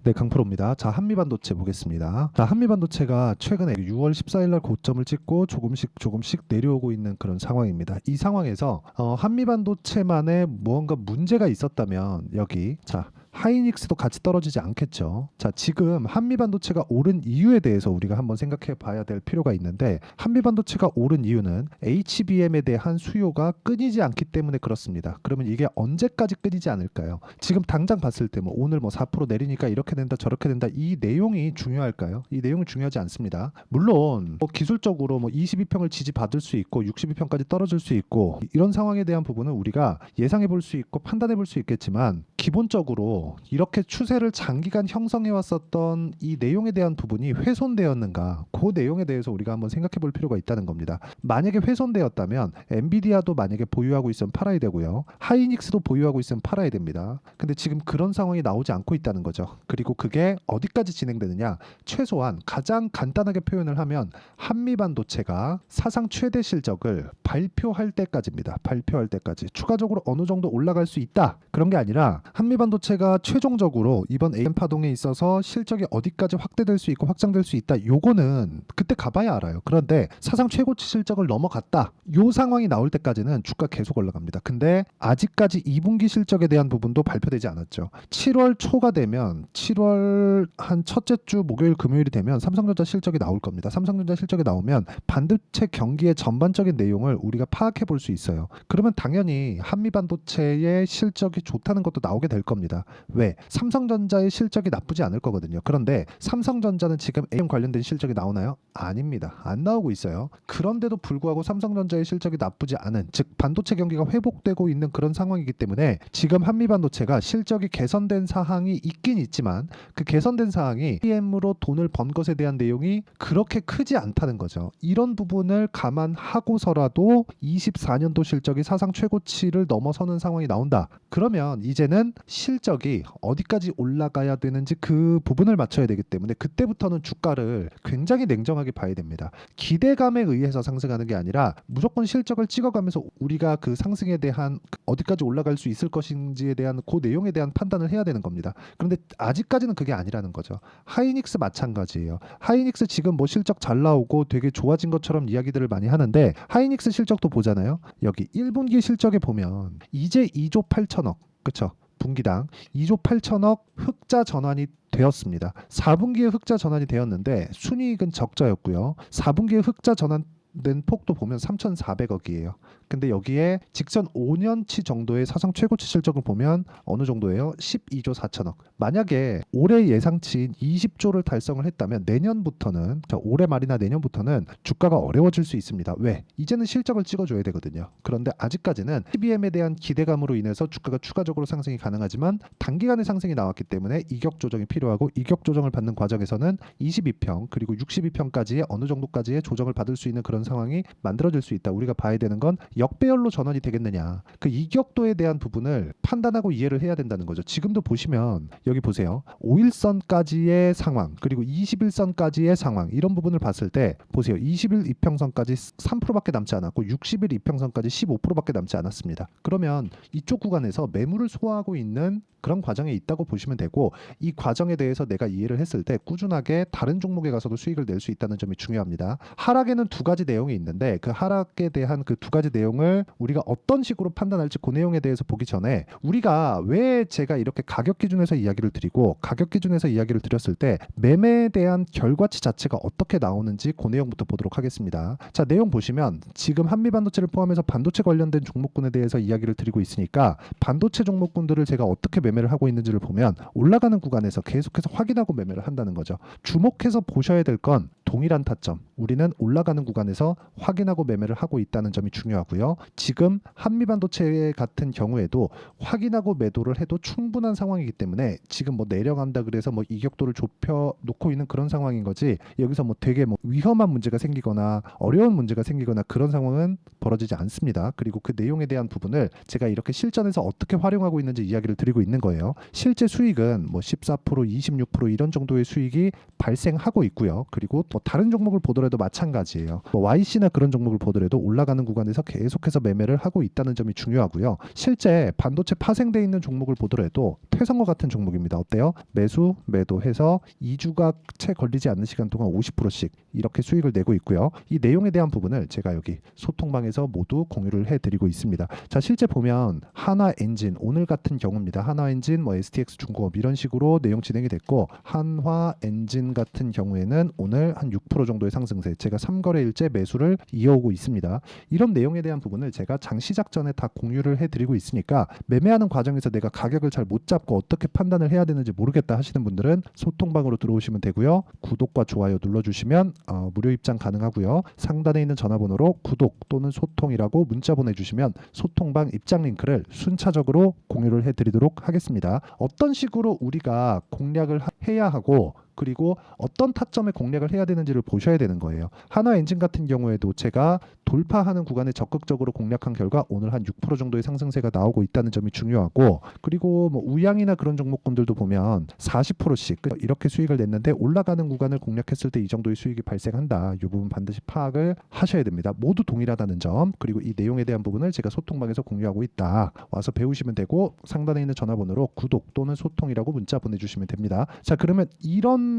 네, 강프로입니다. 자, 한미반도체 보겠습니다. 자, 한미반도체가 최근에 6월 14일 날 고점을 찍고 조금씩 내려오고 있는 그런 상황입니다. 이 상황에서 한미반도체만의 무언가 문제가 있었다면 여기 자, 하이닉스도 같이 떨어지지 않겠죠. 자, 지금 한미반도체가 오른 이유에 대해서 우리가 한번 생각해 봐야 될 필요가 있는데, 한미반도체가 오른 이유는 HBM에 대한 수요가 끊이지 않기 때문에 그렇습니다. 그러면 이게 언제까지 끊이지 않을까요? 지금 당장 봤을 때 뭐 오늘 뭐 4% 내리니까 이렇게 된다 저렇게 된다, 이 내용이 중요할까요? 이 내용이 중요하지 않습니다. 물론 뭐 기술적으로 뭐 22평을 지지받을 수 있고 62평까지 떨어질 수 있고 이런 상황에 대한 부분은 우리가 예상해 볼 수 있고 판단해 볼 수 있겠지만, 기본적으로 이렇게 추세를 장기간 형성해 왔었던 이 내용에 대한 부분이 훼손되었는가, 그 내용에 대해서 우리가 한번 생각해 볼 필요가 있다는 겁니다. 만약에 훼손되었다면 엔비디아도 만약에 보유하고 있으면 팔아야 되고요, 하이닉스도 보유하고 있으면 팔아야 됩니다. 근데 지금 그런 상황이 나오지 않고 있다는 거죠. 그리고 그게 어디까지 진행되느냐, 최소한 가장 간단하게 표현을 하면 한미반도체가 사상 최대 실적을 발표할 때까지입니다. 발표할 때까지 추가적으로 어느 정도 올라갈 수 있다, 그런 게 아니라 한미반도체가 최종적으로 이번 AM 파동에 있어서 실적이 어디까지 확대될 수 있고 확장될 수 있다, 요거는 그때 가봐야 알아요. 그런데 사상 최고치 실적을 넘어갔다, 요 상황이 나올 때까지는 주가 계속 올라갑니다. 근데 아직까지 2분기 실적에 대한 부분도 발표되지 않았죠. 7월 초가 되면, 7월 한 첫째 주 목요일 금요일이 되면 삼성전자 실적이 나올 겁니다. 삼성전자 실적이 나오면 반도체 경기의 전반적인 내용을 우리가 파악해 볼 수 있어요. 그러면 당연히 한미반도체의 실적이 좋다는 것도 나오게 될 겁니다. 왜? 삼성전자의 실적이 나쁘지 않을 거거든요. 그런데 삼성전자는 지금 AM 관련된 실적이 나오나요? 아닙니다. 안 나오고 있어요. 그런데도 불구하고 삼성전자의 실적이 나쁘지 않은, 즉 반도체 경기가 회복되고 있는 그런 상황이기 때문에 지금 한미반도체가 실적이 개선된 사항이 있긴 있지만, 그 개선된 사항이 AM으로 돈을 번 것에 대한 내용이 그렇게 크지 않다는 거죠. 이런 부분을 감안하고서라도 24년도 실적이 사상 최고치를 넘어서는 상황이 나온다. 그러면 이제는 실적이 어디까지 올라가야 되는지 그 부분을 맞춰야 되기 때문에 그때부터는 주가를 굉장히 냉정하게 봐야 됩니다. 기대감에 의해서 상승하는 게 아니라 무조건 실적을 찍어가면서 우리가 그 상승에 대한 어디까지 올라갈 수 있을 것인지에 대한 그 내용에 대한 판단을 해야 되는 겁니다. 그런데 아직까지는 그게 아니라는 거죠. 하이닉스 마찬가지예요. 하이닉스 지금 뭐 실적 잘 나오고 되게 좋아진 것처럼 이야기들을 많이 하는데, 하이닉스 실적도 보잖아요. 여기 1분기 실적에 보면 이제 2조 8천억, 그쵸? 분기당 2조 8천억 흑자 전환이 되었습니다. 4분기에 흑자 전환이 되었는데 순이익은 적자였고요. 4분기에 흑자 전환된 폭도 보면 3,400억이에요. 근데 여기에 직전 5년치 정도의 사상 최고치 실적을 보면 어느 정도예요? 12조 4천억. 만약에 올해 예상치인 20조를 달성을 했다면 내년부터는, 올해 말이나 내년부터는 주가가 어려워질 수 있습니다. 왜? 이제는 실적을 찍어줘야 되거든요. 그런데 아직까지는 CBM에 대한 기대감으로 인해서 주가가 추가적으로 상승이 가능하지만 단기간에 상승이 나왔기 때문에 이격 조정이 필요하고, 이격 조정을 받는 과정에서는 22평 그리고 62평까지의 어느 정도까지의 조정을 받을 수 있는 그런 상황이 만들어질 수 있다. 우리가 봐야 되는 건 역배열로 전환이 되겠느냐, 그 이격도에 대한 부분을 판단하고 이해를 해야 된다는 거죠. 지금도 보시면 여기 보세요. 5일선까지의 상황 그리고 21선까지의 상황, 이런 부분을 봤을 때 보세요. 20일 이평선까지 3%밖에 남지 않았고 60일 이평선까지 15%밖에 남지 않았습니다. 그러면 이쪽 구간에서 매물을 소화하고 있는 그런 과정에 있다고 보시면 되고, 이 과정에 대해서 내가 이해를 했을 때 꾸준하게 다른 종목에 가서도 수익을 낼 수 있다는 점이 중요합니다. 하락에는 두 가지 내용이 있는데, 그 하락에 대한 그 두 가지 내용을 우리가 어떤 식으로 판단할지 그 내용에 대해서 보기 전에, 우리가 왜 제가 이렇게 가격 기준에서 이야기를 드리고, 가격 기준에서 이야기를 드렸을 때 매매에 대한 결과치 자체가 어떻게 나오는지 그 내용부터 보도록 하겠습니다. 자, 내용 보시면 지금 한미반도체를 포함해서 반도체 관련된 종목군에 대해서 이야기를 드리고 있으니까, 반도체 종목군들을 제가 어떻게 매매를 하고 있는지를 보면 올라가는 구간에서 계속해서 확인하고 매매를 한다는 거죠. 주목해서 보셔야 될 건 동일한 타점, 우리는 올라가는 구간에서 확인하고 매매를 하고 있다는 점이 중요하고요. 지금 한미반도체 같은 경우에도 확인하고 매도를 해도 충분한 상황이기 때문에 지금 뭐 내려간다 그래서 뭐 이격도를 좁혀 놓고 있는 그런 상황인 거지, 여기서 뭐 되게 뭐 위험한 문제가 생기거나 어려운 문제가 생기거나 그런 상황은 벌어지지 않습니다. 그리고 그 내용에 대한 부분을 제가 이렇게 실전에서 어떻게 활용하고 있는지 이야기를 드리고 있는 거예요. 실제 수익은 뭐 14%, 26% 이런 정도의 수익이 발생하고 있고요. 그리고 뭐 다른 종목을 보더라도 마찬가지예요. 뭐 YC나 그런 종목을 보더라도 올라가는 구간에서 계속해서 매매를 하고 있다는 점이 중요하고요. 실제 반도체 파생돼 있는 종목을 보더라도 퇴선과 같은 종목입니다. 어때요? 매수, 매도해서 2주가 채 걸리지 않는 시간 동안 50%씩 이렇게 수익을 내고 있고요. 이 내용에 대한 부분을 제가 여기 소통방에서 모두 공유를 해드리고 있습니다. 자, 실제 보면 한화엔진 오늘 같은 경우입니다. 한화엔진, STX 중공업 이런 식으로 내용 진행이 됐고, 한화엔진 같은 경우에는 오늘 한 6% 정도의 상승세, 제가 3거래일째 매수를 이어오고 있습니다. 이런 내용에 대한 부분을 제가 장 시작 전에 다 공유를 해드리고 있으니까 매매하는 과정에서 내가 가격을 잘 못 잡고 어떻게 판단을 해야 되는지 모르겠다 하시는 분들은 소통방으로 들어오시면 되고요. 구독과 좋아요 눌러주시면 무료 입장 가능하고요. 상단에 있는 전화번호로 구독 또는 소통이라고 문자 보내주시면 소통방 입장 링크를 순차적으로 공유를 해드리도록 하겠습니다. 어떤 식으로 우리가 공략을 해야 하고 그리고 어떤 타점에 공략을 해야 되는지를 보셔야 되는 거예요. 한화엔진 같은 경우에도 제가 돌파하는 구간에 적극적으로 공략한 결과 오늘 한 6% 정도의 상승세가 나오고 있다는 점이 중요하고, 그리고 우양이나 그런 종목군들도 보면 40%씩 이렇게 수익을 냈는데 올라가는 구간을 공략했을 때 이 정도의 수익이 발생한다. 이 부분 반드시 파악을 하셔야 됩니다. 모두 동일하다는 점, 그리고 이 내용에 대한 부분을 제가 소통방에서 공유하고 있다. 와서 배우시면 되고, 상단에 있는 전화번호로 구독 또는 소통이라고 문자 보내주시면 됩니다. 자, 그러면 이런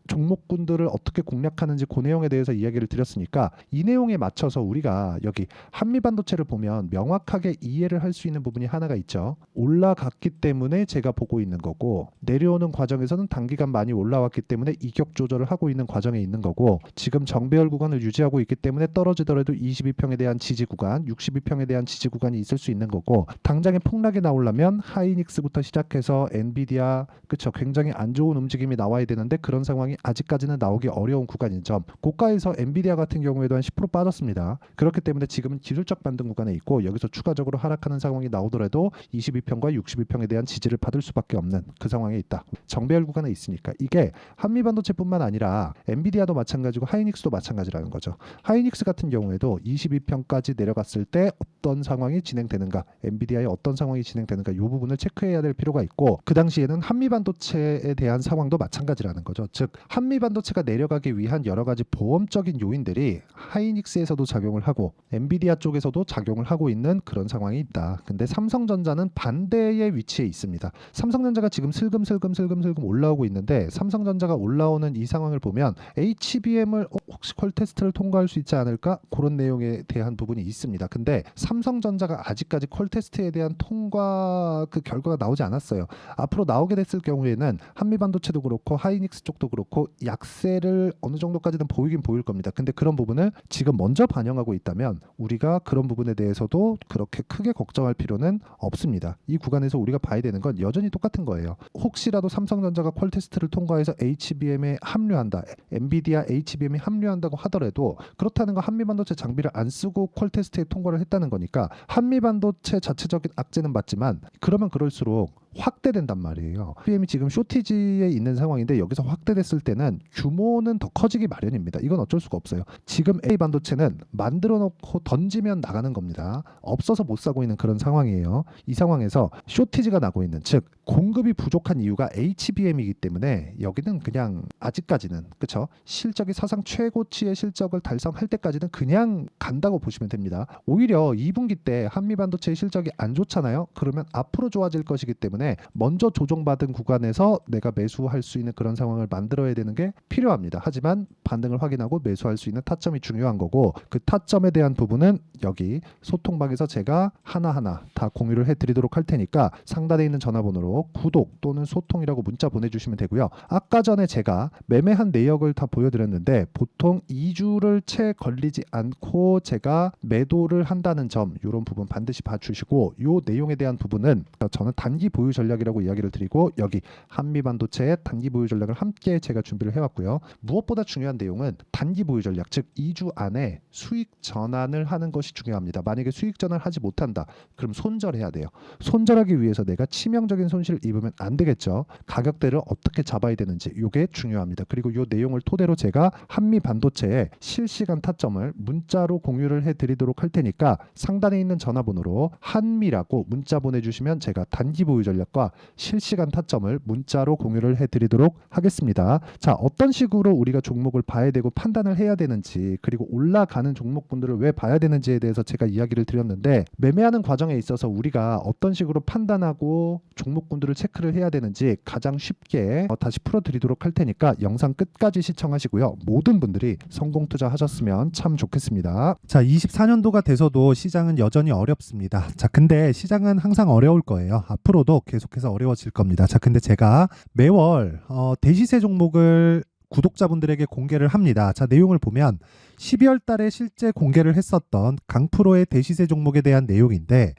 종목군들을 어떻게 공략하는지 그 내용에 대해서 이야기를 드렸으니까, 이 내용에 맞춰서 우리가 여기 한미반도체를 보면 명확하게 이해를 할 수 있는 부분이 하나가 있죠. 올라갔기 때문에 제가 보고 있는 거고, 내려오는 과정에서는 단기간 많이 올라왔기 때문에 이격 조절을 하고 있는 과정에 있는 거고, 지금 정배열 구간을 유지하고 있기 때문에 떨어지더라도 22평에 대한 지지 구간, 62평에 대한 지지 구간이 있을 수 있는 거고, 당장에 폭락이 나오려면 하이닉스부터 시작해서 엔비디아, 그쵸, 굉장히 안 좋은 움직임이 나와야 되는데 그런 상황이 아직까지는 나오기 어려운 구간인 점, 고가에서 엔비디아 같은 경우에도 한 10% 빠졌습니다. 그렇기 때문에 지금은 기술적 반등 구간에 있고, 여기서 추가적으로 하락하는 상황이 나오더라도 22평과 62평에 대한 지지를 받을 수밖에 없는 그 상황에 있다. 정배열 구간에 있으니까. 이게 한미반도체뿐만 아니라 엔비디아도 마찬가지고 하이닉스도 마찬가지라는 거죠. 하이닉스 같은 경우에도 22평까지 내려갔을 때 어떤 상황이 진행되는가, 엔비디아의 어떤 상황이 진행되는가, 이 부분을 체크해야 될 필요가 있고, 그 당시에는 한미반도체에 대한 상황도 마찬가지라는 거죠. 즉 한미반도체가 내려가기 위한 여러 가지 보험적인 요인들이 하이닉스에서도 작용을 하고 엔비디아 쪽에서도 작용을 하고 있는 그런 상황이 있다. 근데 삼성전자는 반대의 위치에 있습니다. 삼성전자가 지금 슬금슬금 올라오고 있는데, 삼성전자가 올라오는 이 상황을 보면 HBM을 혹시 퀄 테스트를 통과할 수 있지 않을까? 그런 내용에 대한 부분이 있습니다. 근데 삼성전자가 아직까지 퀄 테스트에 대한 통과 그 결과가 나오지 않았어요. 앞으로 나오게 됐을 경우에는 한미반도체도 그렇고 하이닉스 쪽도 그렇고 약세를 어느 정도까지는 보이긴 보일 겁니다. 근데 그런 부분을 지금 먼저 반영하고 있다면 우리가 그런 부분에 대해서도 그렇게 크게 걱정할 필요는 없습니다. 이 구간에서 우리가 봐야 되는 건 여전히 똑같은 거예요. 혹시라도 삼성전자가 퀄 테스트를 통과해서 HBM에 합류한다, 엔비디아 HBM에 합류한다고 하더라도, 그렇다는 건 한미반도체 장비를 안 쓰고 퀄 테스트에 통과를 했다는 거니까 한미반도체 자체적인 악재는 맞지만, 그러면 그럴수록 확대된단 말이에요. HBM이 지금 쇼티지에 있는 상황인데 여기서 확대됐을 때는 규모는 더 커지기 마련입니다. 이건 어쩔 수가 없어요. 지금 A 반도체는 만들어 놓고 던지면 나가는 겁니다. 없어서 못 사고 있는 그런 상황이에요. 이 상황에서 쇼티지가 나고 있는, 즉 공급이 부족한 이유가 HBM이기 때문에 여기는 그냥 아직까지는, 그쵸, 실적이 사상 최고치의 실적을 달성할 때까지는 그냥 간다고 보시면 됩니다. 오히려 2분기 때 한미반도체의 실적이 안 좋잖아요. 그러면 앞으로 좋아질 것이기 때문에 먼저 조정받은 구간에서 내가 매수할 수 있는 그런 상황을 만들어야 되는 게 필요합니다. 하지만 반등을 확인하고 매수할 수 있는 타점이 중요한 거고, 그 타점에 대한 부분은 여기 소통방에서 제가 하나하나 다 공유를 해드리도록 할 테니까 상단에 있는 전화번호로 구독 또는 소통이라고 문자 보내주시면 되고요. 아까 전에 제가 매매한 내역을 다 보여드렸는데, 보통 2주를 채 걸리지 않고 제가 매도를 한다는 점, 이런 부분 반드시 봐주시고, 이 내용에 대한 부분은 저는 단기 보유 전략이라고 이야기를 드리고, 여기 한미반도체의 단기 보유 전략을 함께 제가 준비를 해왔고요. 무엇보다 중요한 내용은 단기 보유 전략, 즉 2주 안에 수익 전환을 하는 것이 중요합니다. 만약에 수익 전환을 하지 못한다, 그럼 손절해야 돼요. 손절하기 위해서 내가 치명적인 손실을 입으면 안 되겠죠. 가격대를 어떻게 잡아야 되는지, 이게 중요합니다. 그리고 이 내용을 토대로 제가 한미반도체의 실시간 타점을 문자로 공유를 해드리도록 할 테니까 상단에 있는 전화번호로 한미라고 문자 보내주시면 제가 단기 보유 전략 가격과 실시간 타점을 문자로 공유를 해드리도록 하겠습니다. 자, 어떤 식으로 우리가 종목을 봐야 되고 판단을 해야 되는지, 그리고 올라가는 종목군들을 왜 봐야 되는지에 대해서 제가 이야기를 드렸는데, 매매하는 과정에 있어서 우리가 어떤 식으로 판단하고 종목군들을 체크를 해야 되는지 가장 쉽게 다시 풀어드리도록 할 테니까 영상 끝까지 시청하시고요. 모든 분들이 성공 투자하셨으면 참 좋겠습니다. 자, 24년도가 돼서도 시장은 여전히 어렵습니다. 자, 근데 시장은 항상 어려울 거예요. 앞으로도 계속해서 어려워질 겁니다. 자, 근데 제가 매월 대시세 종목을 구독자분들에게 공개를 합니다. 자, 내용을 보면 12월 달에 실제 공개를 했었던 강프로의 대시세 종목에 대한 내용인데,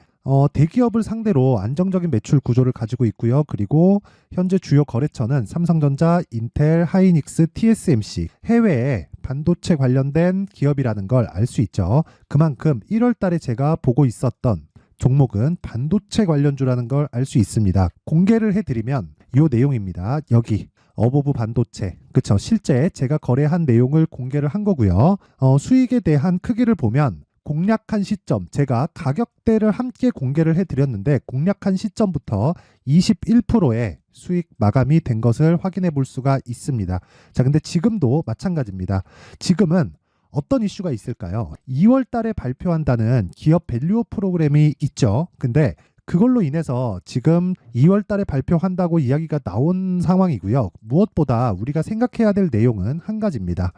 대기업을 상대로 안정적인 매출 구조를 가지고 있고요. 그리고 현재 주요 거래처는 삼성전자, 인텔, 하이닉스, TSMC, 해외에 반도체 관련된 기업이라는 걸 알 수 있죠. 그만큼 1월 달에 제가 보고 있었던 종목은 반도체 관련주라는 걸 알 수 있습니다. 공개를 해드리면 이 내용입니다. 여기 어보브 반도체, 그쵸? 실제 제가 거래한 내용을 공개를 한 거고요. 수익에 대한 크기를 보면 공략한 시점, 제가 가격대를 함께 공개를 해드렸는데 공략한 시점부터 21%의 수익 마감이 된 것을 확인해 볼 수가 있습니다. 자, 근데 지금도 마찬가지입니다. 지금은 어떤 이슈가 있을까요? 2월 달에 발표한다는 기업 밸류업 프로그램이 있죠. 근데 그걸로 인해서 지금 2월 달에 발표한다고 이야기가 나온 상황이고요. 무엇보다 우리가 생각해야 될 내용은 한 가지입니다.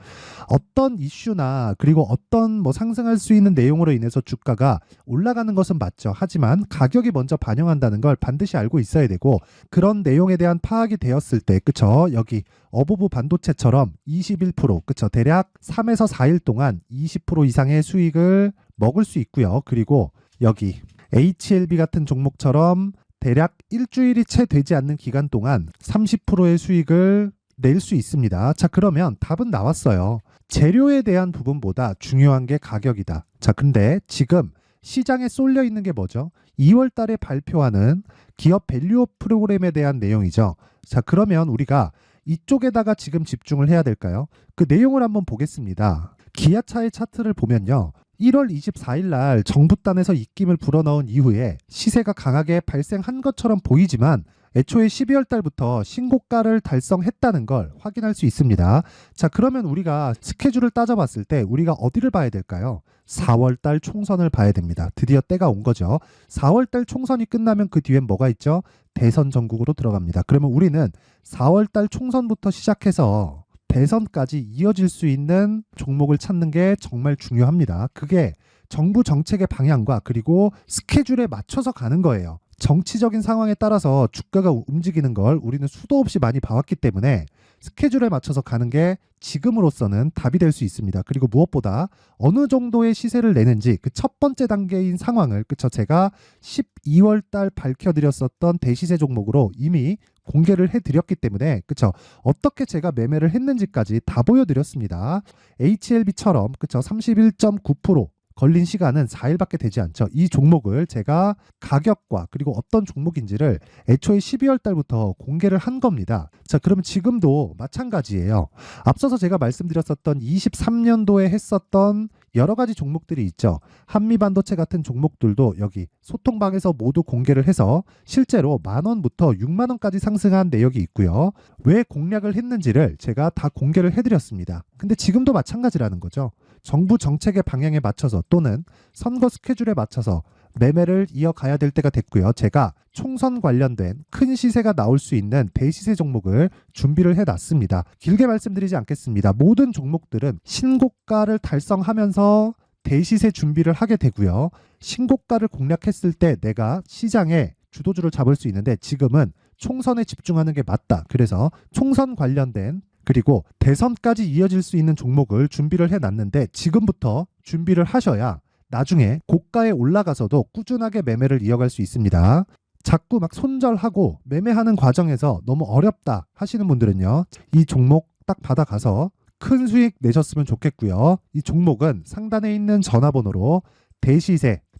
어떤 이슈나 그리고 어떤 상승할 수 있는 내용으로 인해서 주가가 올라가는 것은 맞죠. 하지만 가격이 먼저 반영한다는 걸 반드시 알고 있어야 되고, 그런 내용에 대한 파악이 되었을 때, 그쵸? 여기 어보브 반도체처럼 21%, 그쵸? 대략 3에서 4일 동안 20% 이상의 수익을 먹을 수 있고요. 그리고 여기 HLB 같은 종목처럼 대략 일주일이 채 되지 않는 기간 동안 30%의 수익을 낼 수 있습니다. 자, 그러면 답은 나왔어요. 재료에 대한 부분보다 중요한 게 가격이다. 자, 근데 지금 시장에 쏠려 있는 게 뭐죠? 2월 달에 발표하는 기업 밸류업 프로그램에 대한 내용이죠. 자, 그러면 우리가 이쪽에다가 지금 집중을 해야 될까요? 그 내용을 한번 보겠습니다. 기아차의 차트를 보면요. 1월 24일 날 정부단에서 입김을 불어넣은 이후에 시세가 강하게 발생한 것처럼 보이지만 애초에 12월 달부터 신고가를 달성했다는 걸 확인할 수 있습니다. 자, 그러면 우리가 스케줄을 따져봤을 때 우리가 어디를 봐야 될까요? 4월 달 총선을 봐야 됩니다. 드디어 때가 온 거죠. 4월 달 총선이 끝나면 그 뒤엔 뭐가 있죠? 대선 전국으로 들어갑니다. 그러면 우리는 4월 달 총선부터 시작해서 대선까지 이어질 수 있는 종목을 찾는 게 정말 중요합니다. 그게 정부 정책의 방향과 그리고 스케줄에 맞춰서 가는 거예요. 정치적인 상황에 따라서 주가가 움직이는 걸 우리는 수도 없이 많이 봐왔기 때문에 스케줄에 맞춰서 가는 게 지금으로서는 답이 될 수 있습니다. 그리고 무엇보다 어느 정도의 시세를 내는지 그 첫 번째 단계인 상황을, 그쵸? 제가 12월 달 밝혀드렸었던 대시세 종목으로 이미 공개를 해드렸기 때문에, 그쵸? 어떻게 제가 매매를 했는지까지 다 보여드렸습니다. HLB처럼, 그쵸? 31.9% 걸린 시간은 4일밖에 되지 않죠. 이 종목을 제가 가격과 그리고 어떤 종목인지를 애초에 12월 달부터 공개를 한 겁니다. 자, 그러면 지금도 마찬가지예요. 앞서서 제가 말씀드렸었던 23년도에 했었던 여러 가지 종목들이 있죠. 한미반도체 같은 종목들도 여기 소통방에서 모두 공개를 해서 실제로 10,000원부터 60,000원까지 상승한 내역이 있고요. 왜 공략을 했는지를 제가 다 공개를 해드렸습니다. 근데 지금도 마찬가지라는 거죠. 정부 정책의 방향에 맞춰서 또는 선거 스케줄에 맞춰서 매매를 이어가야 될 때가 됐고요. 제가 총선 관련된 큰 시세가 나올 수 있는 대시세 종목을 준비를 해놨습니다. 길게 말씀드리지 않겠습니다. 모든 종목들은 신고가를 달성하면서 대시세 준비를 하게 되고요. 신고가를 공략했을 때 내가 시장에 주도주를 잡을 수 있는데 지금은 총선에 집중하는 게 맞다. 그래서 총선 관련된 그리고 대선까지 이어질 수 있는 종목을 준비를 해놨는데 지금부터 준비를 하셔야 나중에 고가에 올라가서도 꾸준하게 매매를 이어갈 수 있습니다. 자꾸 막 손절하고 매매하는 과정에서 너무 어렵다 하시는 분들은요. 이 종목 딱 받아가서 큰 수익 내셨으면 좋겠고요. 이 종목은 상단에 있는 전화번호로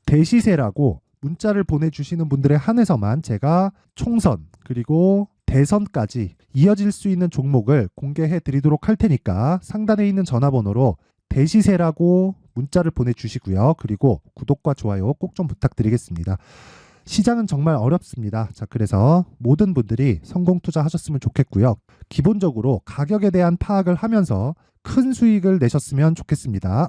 대시세라고 문자를 보내주시는 분들에 한해서만 제가 총선 그리고 대선까지 이어질 수 있는 종목을 공개해 드리도록 할 테니까 상단에 있는 전화번호로 대시세라고 문자를 보내주시고요. 그리고 구독과 좋아요 꼭 좀 부탁드리겠습니다. 시장은 정말 어렵습니다. 자, 그래서 모든 분들이 성공 투자하셨으면 좋겠고요. 기본적으로 가격에 대한 파악을 하면서 큰 수익을 내셨으면 좋겠습니다.